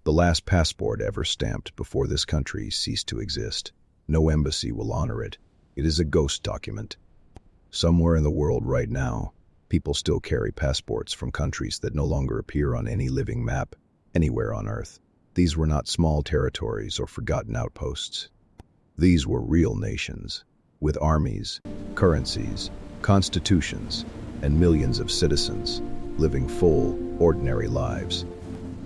The last passport ever stamped before this country ceased to exist. No embassy will honor it. It is a ghost document. Somewhere in the world right now, people still carry passports from countries that no longer appear on any living map anywhere on Earth. These were not small territories or forgotten outposts. These were real nations, with armies, currencies, constitutions, and millions of citizens living full, ordinary lives.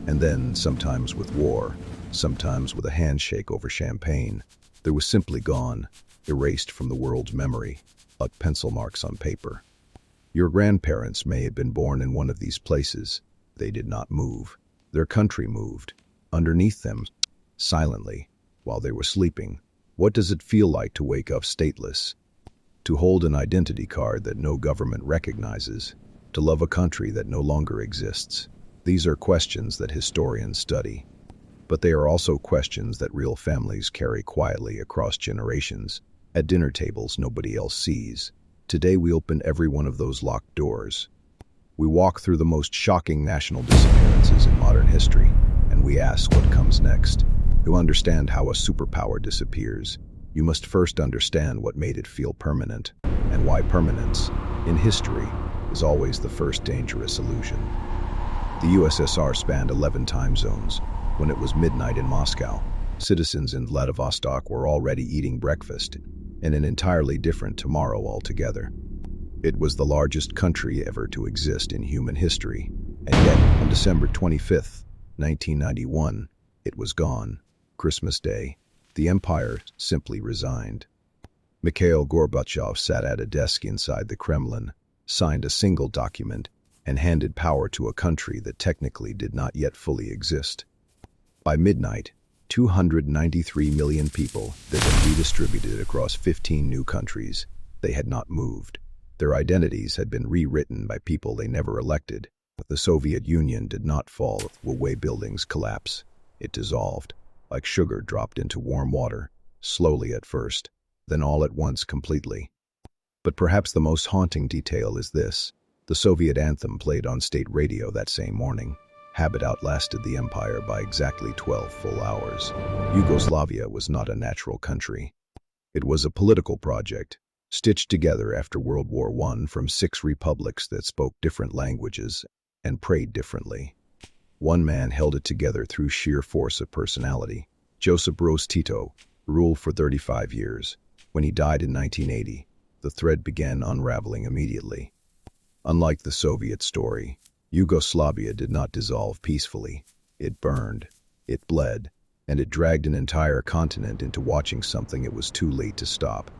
And then, sometimes with war, sometimes with a handshake over champagne, there was simply gone, erased from the world's memory, like pencil marks on paper. Your grandparents may have been born in one of these places. They did not move. Their country moved. Underneath them, silently, while they were sleeping. What does it feel like to wake up stateless? To hold an identity card that no government recognizes? To love a country that no longer exists? These are questions that historians study. But they are also questions that real families carry quietly across generations, at dinner tables nobody else sees. Today we open every one of those locked doors. We walk through the most shocking national disappearances in modern history, and we ask what comes next. To understand how a superpower disappears, you must first understand what made it feel permanent, and why permanence, in history, is always the first dangerous illusion. The USSR spanned 11 time zones. When it was midnight in Moscow, citizens in Vladivostok were already eating breakfast, in an entirely different tomorrow altogether. It was the largest country ever to exist in human history, and yet, on December 25th, 1991, it was gone. Christmas Day, the empire simply resigned. Mikhail Gorbachev sat at a desk inside the Kremlin, signed a single document, and handed power to a country that technically did not yet fully exist. By midnight, 293 million people had been redistributed across 15 new countries. They had not moved. Their identities had been rewritten by people they never elected. The Soviet Union did not fall the way buildings collapse. It dissolved, like sugar dropped into warm water, slowly at first, then all at once completely. But perhaps the most haunting detail is this. The Soviet anthem played on state radio that same morning. Habit outlasted the empire by exactly 12 full hours. Yugoslavia was not a natural country. It was a political project, stitched together after World War I from 6 republics that spoke different languages and prayed differently. One man held it together through sheer force of personality. Josip Broz Tito ruled for 35 years. When he died in 1980, the thread began unraveling immediately. Unlike the Soviet story, Yugoslavia did not dissolve peacefully. It burned, it bled, and it dragged an entire continent into watching something it was too late to stop.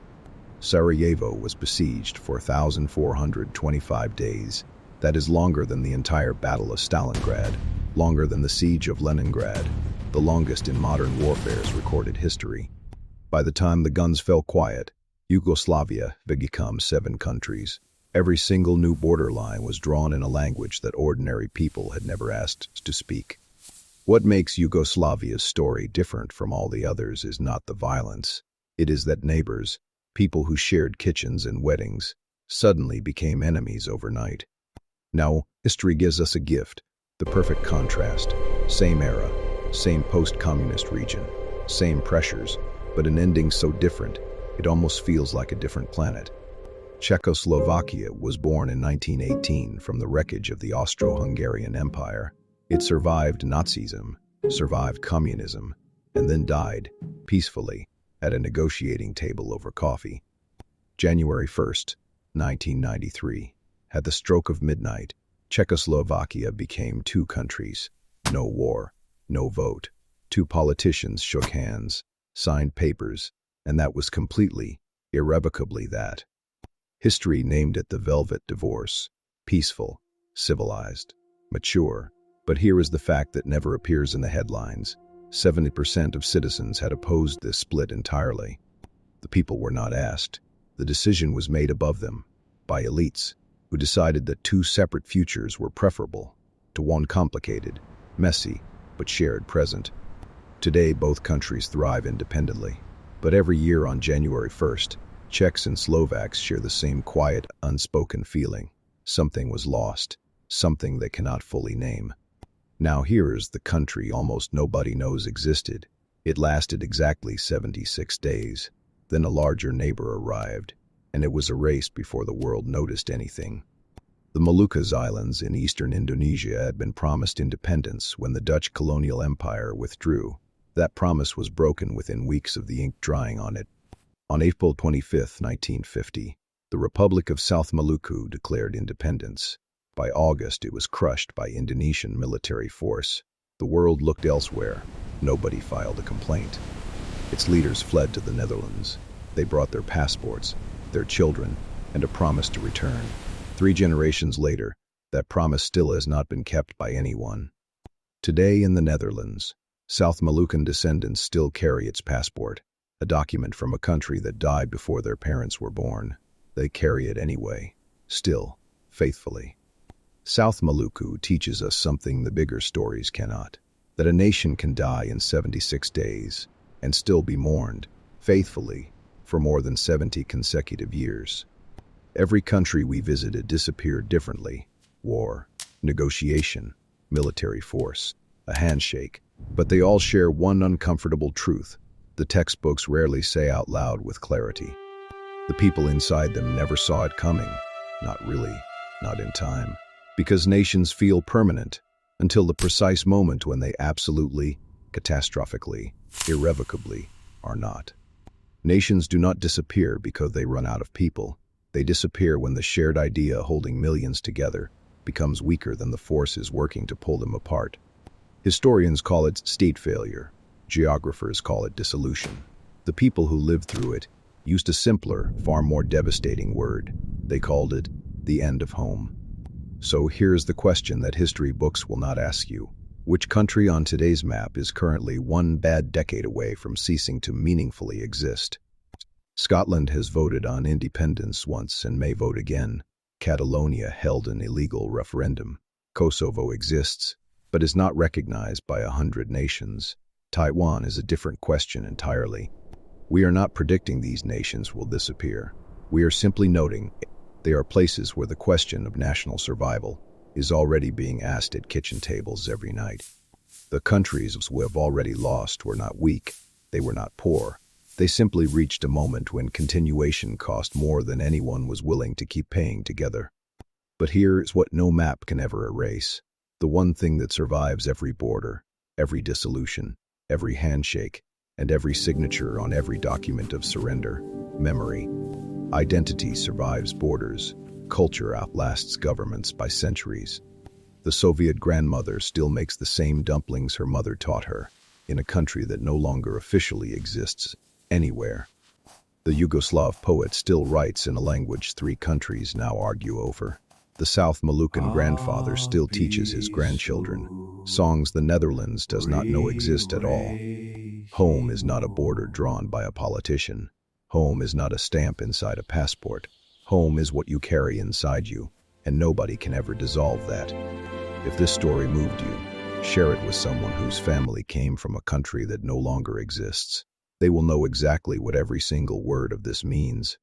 Sarajevo was besieged for 1,425 days. That is longer than the entire Battle of Stalingrad, longer than the Siege of Leningrad, the longest in modern warfare's recorded history. By the time the guns fell quiet, Yugoslavia had become 7 countries. Every single new borderline was drawn in a language that ordinary people had never asked to speak. What makes Yugoslavia's story different from all the others is not the violence. It is that neighbors, people who shared kitchens and weddings, suddenly became enemies overnight. Now, history gives us a gift, the perfect contrast. Same era, same post-communist region, same pressures, but an ending so different, it almost feels like a different planet. Czechoslovakia was born in 1918 from the wreckage of the Austro-Hungarian Empire. It survived Nazism, survived communism, and then died, peacefully, at a negotiating table over coffee. January 1st, 1993. At the stroke of midnight, Czechoslovakia became 2 countries. No war, no vote. 2 politicians shook hands, signed papers, and that was completely, irrevocably that. History named it the Velvet Divorce. Peaceful, civilized, mature. But here is the fact that never appears in the headlines. 70% of citizens had opposed this split entirely. The people were not asked. The decision was made above them, by elites, who decided that 2 separate futures were preferable to one complicated, messy, but shared present. Today, both countries thrive independently. But every year on January 1st, Czechs and Slovaks share the same quiet, unspoken feeling. Something was lost, something they cannot fully name. Now here is the country almost nobody knows existed. It lasted exactly 76 days. Then a larger neighbor arrived, and it was erased before the world noticed anything. The Moluccas Islands in eastern Indonesia had been promised independence when the Dutch colonial empire withdrew. That promise was broken within weeks of the ink drying on it. On April 25, 1950, the Republic of South Maluku declared independence. By August, it was crushed by Indonesian military force. The world looked elsewhere. Nobody filed a complaint. Its leaders fled to the Netherlands. They brought their passports, their children, and a promise to return. 3 generations later, that promise still has not been kept by anyone. Today in the Netherlands, South Malucan descendants still carry its passport, a document from a country that died before their parents were born. They carry it anyway, still, faithfully. South Maluku teaches us something the bigger stories cannot, that a nation can die in 76 days and still be mourned, faithfully, for more than 70 consecutive years. Every country we visited disappeared differently. War, negotiation, military force, a handshake. But they all share one uncomfortable truth the textbooks rarely say out loud with clarity. The people inside them never saw it coming. Not really, not in time. Because nations feel permanent until the precise moment when they absolutely, catastrophically, irrevocably are not. Nations do not disappear because they run out of people. They disappear when the shared idea holding millions together becomes weaker than the forces working to pull them apart. Historians call it state failure. Geographers call it dissolution. The people who lived through it used a simpler, far more devastating word. They called it the end of home. So here's the question that history books will not ask you. Which country on today's map is currently one bad decade away from ceasing to meaningfully exist? Scotland has voted on independence once and may vote again. Catalonia held an illegal referendum. Kosovo exists, but is not recognized by 100 nations. Taiwan is a different question entirely. We are not predicting these nations will disappear. We are simply noting they are places where the question of national survival is already being asked at kitchen tables every night. The countries we have already lost were not weak, they were not poor. They simply reached a moment when continuation cost more than anyone was willing to keep paying together. But here is what no map can ever erase. The one thing that survives every border, every dissolution, every handshake, and every signature on every document of surrender: memory. Identity survives borders. Culture outlasts governments by centuries. The Soviet grandmother still makes the same dumplings her mother taught her, in a country that no longer officially exists anywhere. The Yugoslav poet still writes in a language 3 countries now argue over. The South Malucan grandfather still teaches his grandchildren songs the Netherlands does not know exist at all. Home is not a border drawn by a politician. Home is not a stamp inside a passport. Home is what you carry inside you, and nobody can ever dissolve that. If this story moved you, share it with someone whose family came from a country that no longer exists. They will know exactly what every single word of this means.